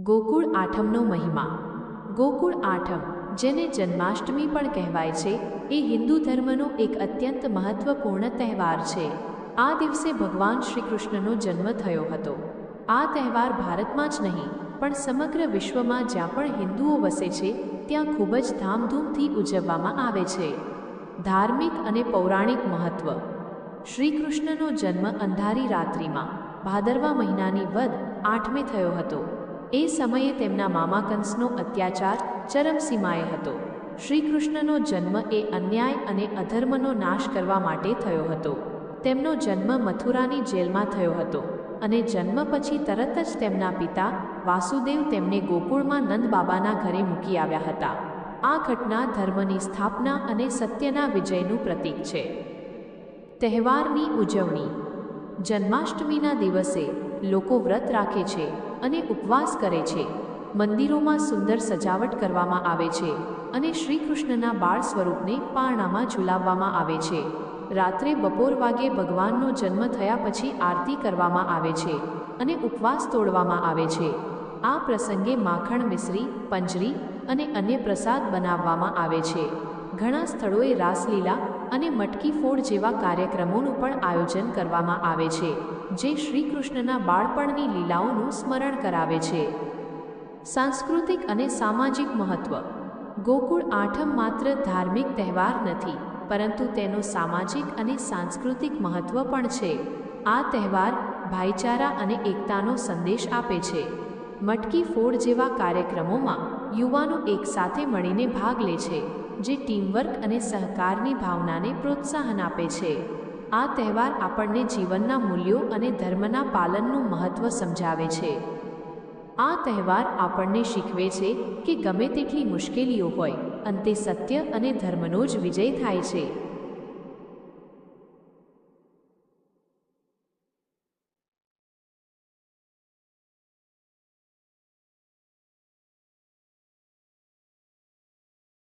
ગોકુળ આઠમનો મહિમા. ગોકુળ આઠમ, જેને જન્માષ્ટમી પણ કહેવાય છે, એ હિન્દુ ધર્મનો એક અત્યંત મહત્વપૂર્ણ તહેવાર છે. આ દિવસે ભગવાન શ્રી કૃષ્ણનો જન્મ થયો હતો. આ તહેવાર ભારતમાં જ નહીં પણ સમગ્ર વિશ્વમાં જ્યાં પણ હિન્દુઓ વસે છે ત્યાં ખૂબ જ ધામધૂમથી ઉજવવામાં આવે છે. ધાર્મિક અને પૌરાણિક મહત્વ. શ્રી કૃષ્ણનો જન્મ અંધારી રાત્રિમાં ભાદરવા મહિનાની વદ 8મે થયો હતો. એ સમયે તેમના મામા કંસનો અત્યાચાર ચરમસીમાએ હતો. શ્રી કૃષ્ણનો જન્મ એ અન્યાય અને અધર્મનો નાશ કરવા માટે થયો હતો. તેમનો જન્મ મથુરાની જેલમાં થયો હતો અને જન્મ પછી તરત જ તેમના પિતા વાસુદેવ તેમને ગોકુળમાં નંદબાબાના ઘરે મૂકી આવ્યા હતા. આ ઘટના ધર્મની સ્થાપના અને સત્યના વિજયનું પ્રતીક છે. તહેવારની ઉજવણી. જન્માષ્ટમીના દિવસે લોકો વ્રત રાખે છે અને ઉપવાસ કરે છે. મંદિરોમાં સુંદર સજાવટ કરવામાં આવે છે અને શ્રી કૃષ્ણના બાળ સ્વરૂપને પારણામાં ઝુલાવવામાં આવે છે. રાત્રે બપોર વાગે ભગવાનનો જન્મ થયા પછી આરતી કરવામાં આવે છે અને ઉપવાસ તોડવામાં આવે છે. આ પ્રસંગે માખણ મિશ્રી, પંજરી અને અન્ય પ્રસાદ બનાવવામાં આવે છે. ઘણા સ્થળોએ રાસલીલા અને મટકી ફોડ જેવા કાર્યક્રમોનું પણ આયોજન કરવામાં આવે છે, જે શ્રી કૃષ્ણના બાળપણની લીલાઓનું સ્મરણ કરાવે છે. સાંસ્કૃતિક અને સામાજિક મહત્વ. ગોકુળ આઠમ માત્ર ધાર્મિક તહેવાર નથી, પરંતુ તેનો સામાજિક અને સાંસ્કૃતિક મહત્વ પણ છે. આ તહેવાર ભાઈચારા અને એકતાનો સંદેશ આપે છે. મટકી ફોડ જેવા કાર્યક્રમોમાં યુવાનો એકસાથે મળીને ભાગ લે છે, જે ટીમવર્ક અને સહકારની ભાવનાને પ્રોત્સાહન આપે છે. આ તહેવાર આપણને જીવનના મૂલ્યો અને ધર્મના પાલનનું મહત્ત્વ સમજાવે છે. આ તહેવાર આપણને શીખવે છે કે ગમે તેટલી મુશ્કેલીઓ હોય, અંતે સત્ય અને ધર્મનો જ વિજય થાય છે.